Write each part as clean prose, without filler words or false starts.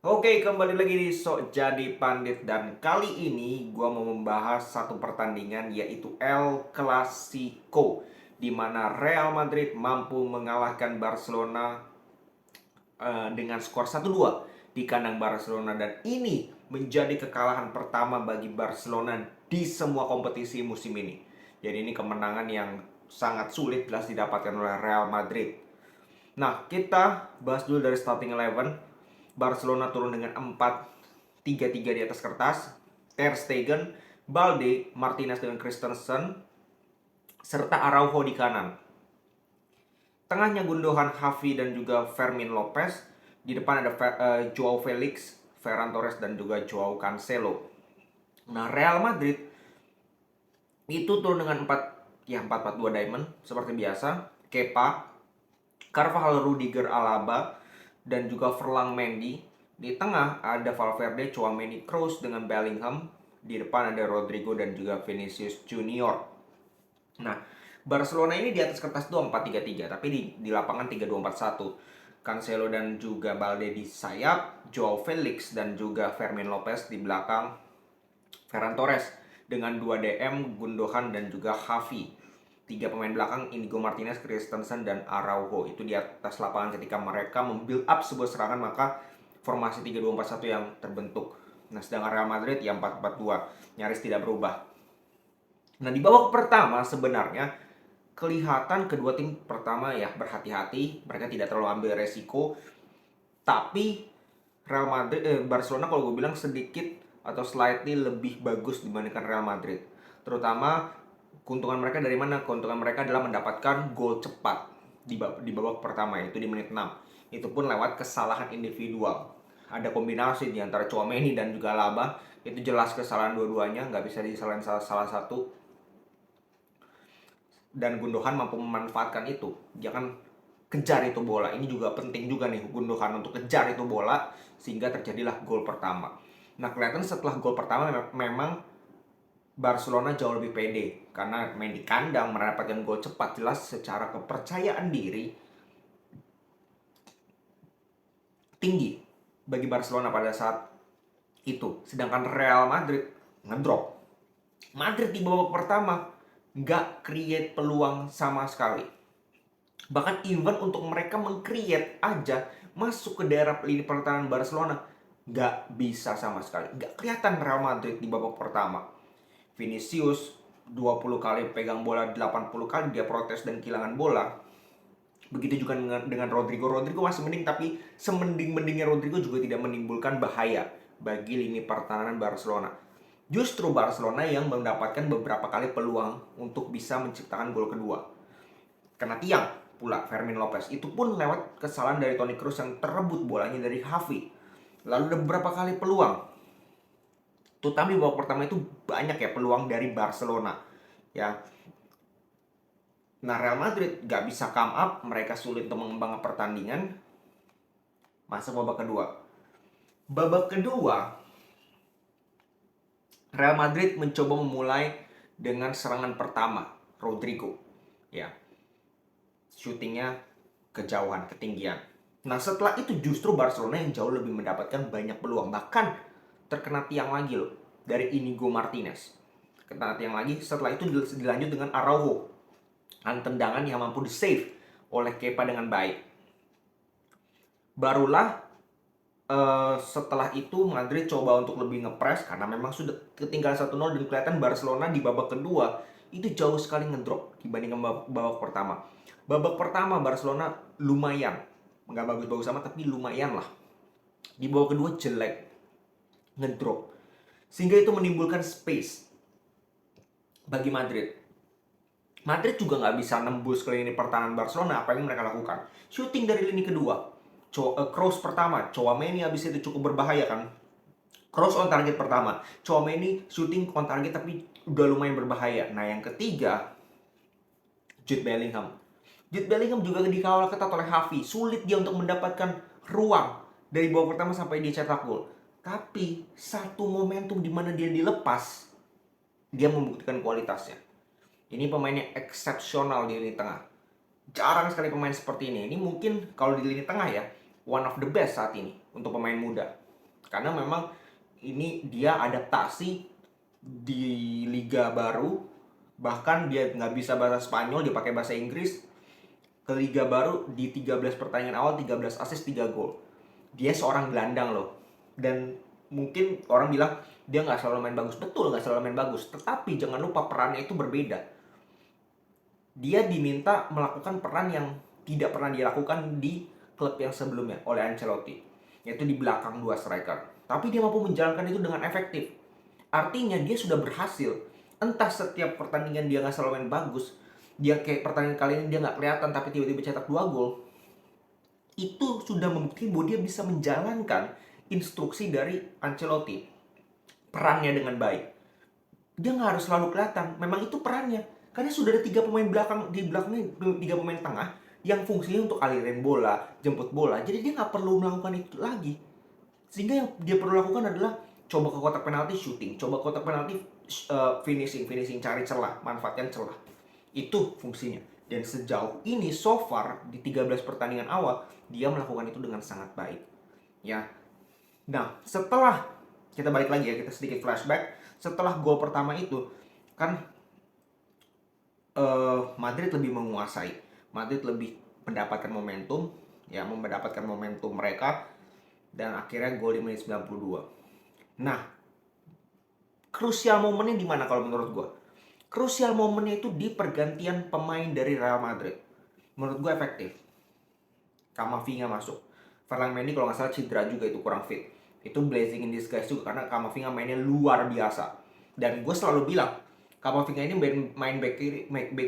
Oke, kembali lagi di Sok Jadi Pandit dan kali ini gua mau membahas satu pertandingan yaitu El Clasico di mana Real Madrid mampu mengalahkan Barcelona dengan skor 1-2 di kandang Barcelona dan ini menjadi kekalahan pertama bagi Barcelona di semua kompetisi musim ini. Jadi ini kemenangan yang sangat sulit jelas didapatkan oleh Real Madrid. Nah, kita bahas dulu dari starting 11. Barcelona turun dengan 4-3-3 di atas kertas. Ter Stegen, Balde, Martinez dengan Christensen, serta Araujo di kanan. Tengahnya Gundogan, Xavi dan juga Fermin Lopez. Di depan ada Joao Felix, Ferran Torres dan juga Joao Cancelo. Nah, Real Madrid itu turun dengan 4-4-2 diamond seperti biasa. Kepa, Carvajal, Rudiger, Alaba dan juga Ferland Mendy. Di tengah ada Valverde, Tchouaméni, Kroos dengan Bellingham. Di depan ada Rodrigo dan juga Vinicius Junior. Nah, Barcelona ini di atas kertas itu 4-3-3, tapi di lapangan 3-2-4-1. Cancelo dan juga Balde di sayap, Joao Felix dan juga Fermin Lopez di belakang Ferran Torres dengan 2 DM, Gundogan dan juga Xavi. 3 pemain belakang Inigo Martinez, Christensen dan Araujo. Itu di atas lapangan ketika mereka membuild up sebuah serangan, maka formasi 3-2-4-1 yang terbentuk. Nah, sedangkan Real Madrid ya 4-4-2 nyaris tidak berubah. Nah, di babak pertama sebenarnya kelihatan kedua tim pertama ya berhati-hati, mereka tidak terlalu ambil resiko. Tapi Barcelona kalau gue bilang sedikit atau slightly lebih bagus dibandingkan Real Madrid. Terutama keuntungan mereka dari mana? Keuntungan mereka adalah mendapatkan gol cepat di babak pertama, yaitu di menit 6. Itu pun lewat kesalahan individual. Ada kombinasi di antara Tchouaméni dan juga Alaba. Itu jelas kesalahan dua-duanya, nggak bisa disalahin salah satu. Dan Gundogan mampu memanfaatkan itu. Dia kan kejar itu bola. Ini juga penting juga nih Gundogan untuk kejar itu bola sehingga terjadilah gol pertama. Nah, kelihatan setelah gol pertama memang Barcelona jauh lebih pede karena main di kandang mendapatkan gol cepat, jelas secara kepercayaan diri tinggi bagi Barcelona pada saat itu. Sedangkan Real Madrid ngedrop. Madrid di babak pertama nggak create peluang sama sekali. Bahkan even untuk mereka meng-create aja masuk ke daerah lini pertahanan Barcelona nggak bisa sama sekali. Nggak kelihatan Real Madrid di babak pertama. Vinicius 20 kali pegang bola, 80 kali dia protes dan kehilangan bola. Begitu juga dengan Rodrigo. Rodrigo masih mending, tapi semending-mendingnya Rodrigo juga tidak menimbulkan bahaya bagi lini pertahanan Barcelona. Justru Barcelona yang mendapatkan beberapa kali peluang untuk bisa menciptakan gol kedua. Kena tiang pula Fermin Lopez. Itu pun lewat kesalahan dari Toni Kroos yang terebut bolanya dari Xavi. Lalu ada beberapa kali peluang. Terutama di babak pertama itu banyak ya peluang dari Barcelona. Ya. Nah, Real Madrid gak bisa come up, mereka sulit untuk mengembangkan pertandingan. Masuk babak kedua. Babak kedua, Real Madrid mencoba memulai dengan serangan pertama, Rodrigo. Ya, syutingnya kejauhan, ketinggian. Nah, setelah itu justru Barcelona yang jauh lebih mendapatkan banyak peluang. Bahkan terkena tiang lagi loh dari Inigo Martinez. Kena tiang lagi, setelah itu dilanjut dengan Araujo. Tendangan yang mampu di-save oleh Kepa dengan baik. Barulah setelah itu Madrid coba untuk lebih ngepres karena memang sudah ketinggalan 1-0 dan kelihatan Barcelona di babak kedua itu jauh sekali ngedrop dibandingkan babak pertama. Babak pertama Barcelona lumayan, nggak bagus-bagus sama tapi lumayan lah. Di babak kedua jelek, ngedrop, sehingga itu menimbulkan space bagi Madrid. Madrid juga nggak bisa nembus ke lini pertahanan Barcelona. Apa yang mereka lakukan? Shooting dari lini kedua. Kroos pertama, Tchouaméni habis itu cukup berbahaya kan. Kroos on target pertama, Tchouaméni shooting on target tapi udah lumayan berbahaya. Nah, yang ketiga, Jude Bellingham. Jude Bellingham juga dikawal ketat oleh Xavi. Sulit dia untuk mendapatkan ruang dari babak pertama sampai dia cetak gol. Tapi satu momentum di mana dia dilepas, dia membuktikan kualitasnya. Ini pemainnya eksepsional di lini tengah. Jarang sekali pemain seperti ini. Ini mungkin kalau di lini tengah ya, one of the best saat ini untuk pemain muda. Karena memang ini dia adaptasi di liga baru, bahkan dia nggak bisa bahasa Spanyol, dia pakai bahasa Inggris. Ke liga baru di 13 pertandingan awal 13 assist 3 gol. Dia seorang gelandang loh. Dan mungkin orang bilang dia nggak selalu main bagus. Betul, nggak selalu main bagus. Tetapi jangan lupa perannya itu berbeda. Dia diminta melakukan peran yang tidak pernah dilakukan di klub yang sebelumnya oleh Ancelotti, yaitu di belakang dua striker. Tapi dia mampu menjalankan itu dengan efektif. Artinya dia sudah berhasil. Entah setiap pertandingan dia nggak selalu main bagus, dia kayak pertandingan kali ini dia nggak kelihatan tapi tiba-tiba cetak 2 gol, itu sudah membuktikan bahwa dia bisa menjalankan instruksi dari Ancelotti, perannya dengan baik. Dia nggak harus selalu kelihatan, memang itu perannya. Karena sudah ada 3 pemain belakang, di belakangnya 3 pemain tengah yang fungsinya untuk alirin bola, jemput bola. Jadi dia nggak perlu melakukan itu lagi. Sehingga yang dia perlu lakukan adalah coba ke kotak penalti shooting, coba ke kotak penalti finishing, cari celah, manfaatkan celah. Itu fungsinya. Dan sejauh ini so far di 13 pertandingan awal dia melakukan itu dengan sangat baik. Ya. Nah, setelah kita balik lagi ya, kita sedikit flashback. Setelah gol pertama itu kan Madrid lebih menguasai. Madrid lebih mendapatkan momentum, ya, mendapatkan momentum mereka, dan akhirnya gol di menit 92. Nah, krusial momennya di mana kalau menurut gue? Krusial momennya itu di pergantian pemain dari Real Madrid. Menurut gue efektif. Camavinga masuk. Ferland Mendy kalau nggak salah cedera juga, itu kurang fit. Itu blessing in disguise juga karena Camavinga mainnya luar biasa. Dan gue selalu bilang, Camavinga ini main back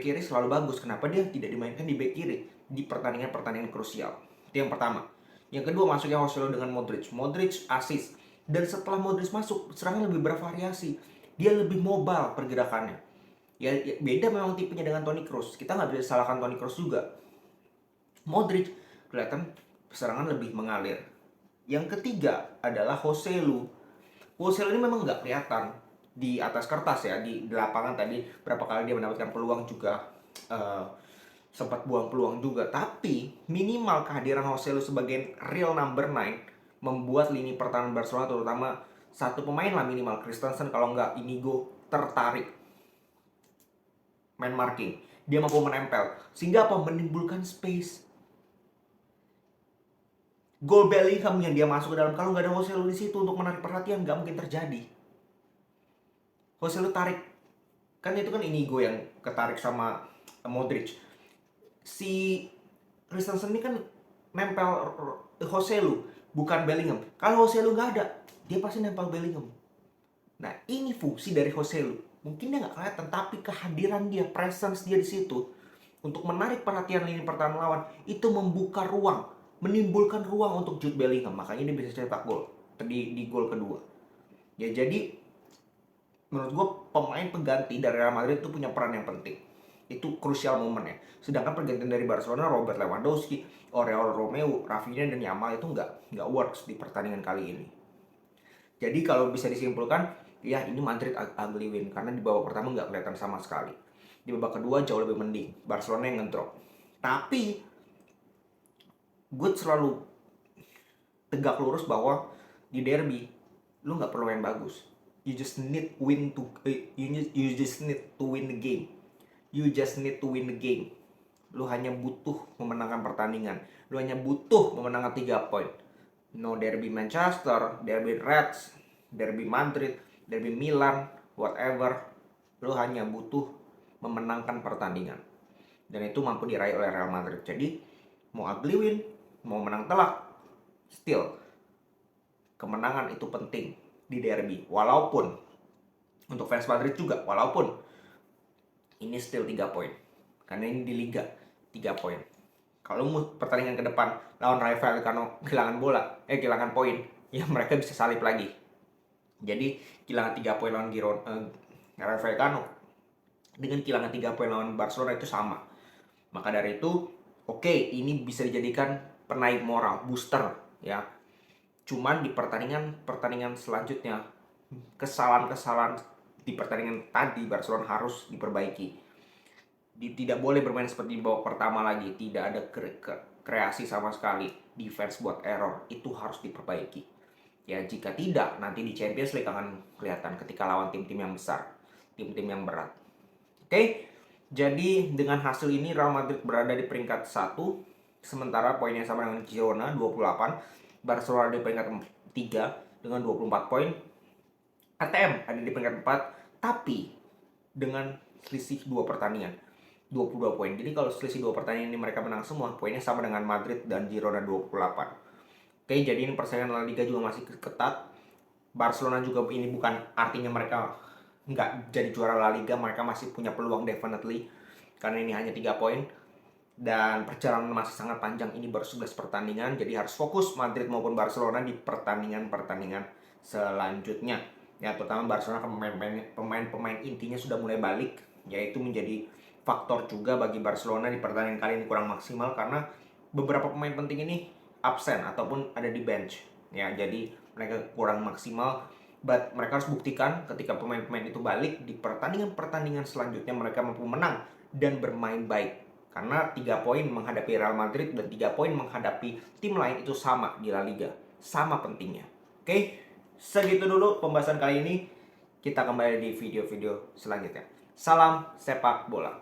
kiri selalu bagus. Kenapa dia tidak dimainkan di back kiri di pertandingan-pertandingan krusial? Itu yang pertama. Yang kedua, masuknya Joselu dengan Modric. Modric assist. Dan setelah Modric masuk, serangan lebih bervariasi. Dia lebih mobile pergerakannya. Ya, beda memang tipenya dengan Toni Kroos. Kita nggak bisa salahkan Toni Kroos juga. Modric kelihatan serangan lebih mengalir. Yang ketiga adalah Joselu. Joselu ini memang nggak kelihatan di atas kertas ya, di lapangan tadi berapa kali dia mendapatkan peluang juga, sempat buang peluang juga. Tapi minimal kehadiran Joselu sebagai real number 9 membuat lini pertahanan Barcelona, terutama satu pemain lah minimal, Christensen kalau nggak Inigo, tertarik main marking. Dia mampu menempel sehingga apa, menimbulkan space. Gol Bellingham yang dia masuk ke dalam, kalau nggak ada Joselu di situ untuk menarik perhatian, nggak mungkin terjadi. Joselu tarik, kan itu kan Inigo yang ketarik sama Modric. Si Christensen ini kan nempel Joselu, bukan Bellingham. Kalau Joselu nggak ada, dia pasti nempel Bellingham. Nah, ini fungsi dari Joselu. Mungkin dia nggak kelihatan, tapi kehadiran dia, presence dia di situ untuk menarik perhatian lini pertahanan lawan, itu membuka ruang, menimbulkan ruang untuk Jude Bellingham. Makanya dia bisa cetak gol di gol kedua. Ya, jadi menurut gue pemain pengganti dari Real Madrid itu punya peran yang penting. Itu krusial momennya. Sedangkan pergantian dari Barcelona, Robert Lewandowski, Oriol Romeu, Rafinha, dan Yamal itu nggak works di pertandingan kali ini. Jadi kalau bisa disimpulkan, ya ini Madrid ugly win karena di babak pertama nggak kelihatan sama sekali. Di babak kedua jauh lebih mending, Barcelona yang ngedrop. Tapi gue selalu tegak lurus bahwa di derby lu nggak perlu main bagus. You just need you just need to win the game. You just need to win the game. Lu hanya butuh memenangkan pertandingan. Lu hanya butuh memenangkan 3 poin. No derby Manchester, derby Reds, derby Madrid, derby Milan, whatever. Lu hanya butuh memenangkan pertandingan. Dan itu mampu diraih oleh Real Madrid. Jadi mau ugly win, mau menang telak, still kemenangan itu penting di derby. Walaupun untuk fans Madrid juga, walaupun ini still 3 poin. Karena ini di Liga 3 poin. Kalau mau pertandingan ke depan lawan Rayo Vallecano kehilangan kehilangan poin, ya mereka bisa salip lagi. Jadi kehilangan 3 poin lawan Rayo Vallecano dengan kehilangan 3 poin lawan Barcelona itu sama. Maka dari itu, oke, ini bisa dijadikan penaik moral, booster ya. Cuman di pertandingan selanjutnya, kesalahan-kesalahan di pertandingan tadi Barcelona harus diperbaiki. Tidak boleh bermain seperti di babak pertama lagi. Tidak ada kreasi sama sekali. Defense buat error, itu harus diperbaiki. Ya jika tidak, nanti di Champions League akan kelihatan ketika lawan tim-tim yang besar, tim-tim yang berat. Oke, jadi dengan hasil ini Real Madrid berada di peringkat 1, sementara poinnya sama dengan Girona 28, Barcelona di peringkat 3 dengan 24 poin, ATM ada di peringkat 4, tapi dengan selisih 2 pertandingan, 22 poin. Jadi kalau selisih 2 pertandingan ini mereka menang semua, poinnya sama dengan Madrid dan Girona 28. Oke, jadi ini persaingan La Liga juga masih ketat. Barcelona juga ini bukan artinya mereka nggak jadi juara La Liga, mereka masih punya peluang definitely, karena ini hanya 3 poin dan perjalanan masih sangat panjang. Ini baru 11 pertandingan, jadi harus fokus Madrid maupun Barcelona di pertandingan-pertandingan selanjutnya. Ya, terutama Barcelona pemain-pemain intinya sudah mulai balik, yaitu menjadi faktor juga bagi Barcelona di pertandingan kali ini kurang maksimal karena beberapa pemain penting ini absen ataupun ada di bench. Ya, jadi mereka kurang maksimal. But mereka harus buktikan ketika pemain-pemain itu balik di pertandingan-pertandingan selanjutnya mereka mampu menang dan bermain baik. Karena 3 poin menghadapi Real Madrid dan 3 poin menghadapi tim lain itu sama di La Liga. Sama pentingnya. Oke, segitu dulu pembahasan kali ini. Kita kembali di video-video selanjutnya. Salam sepak bola.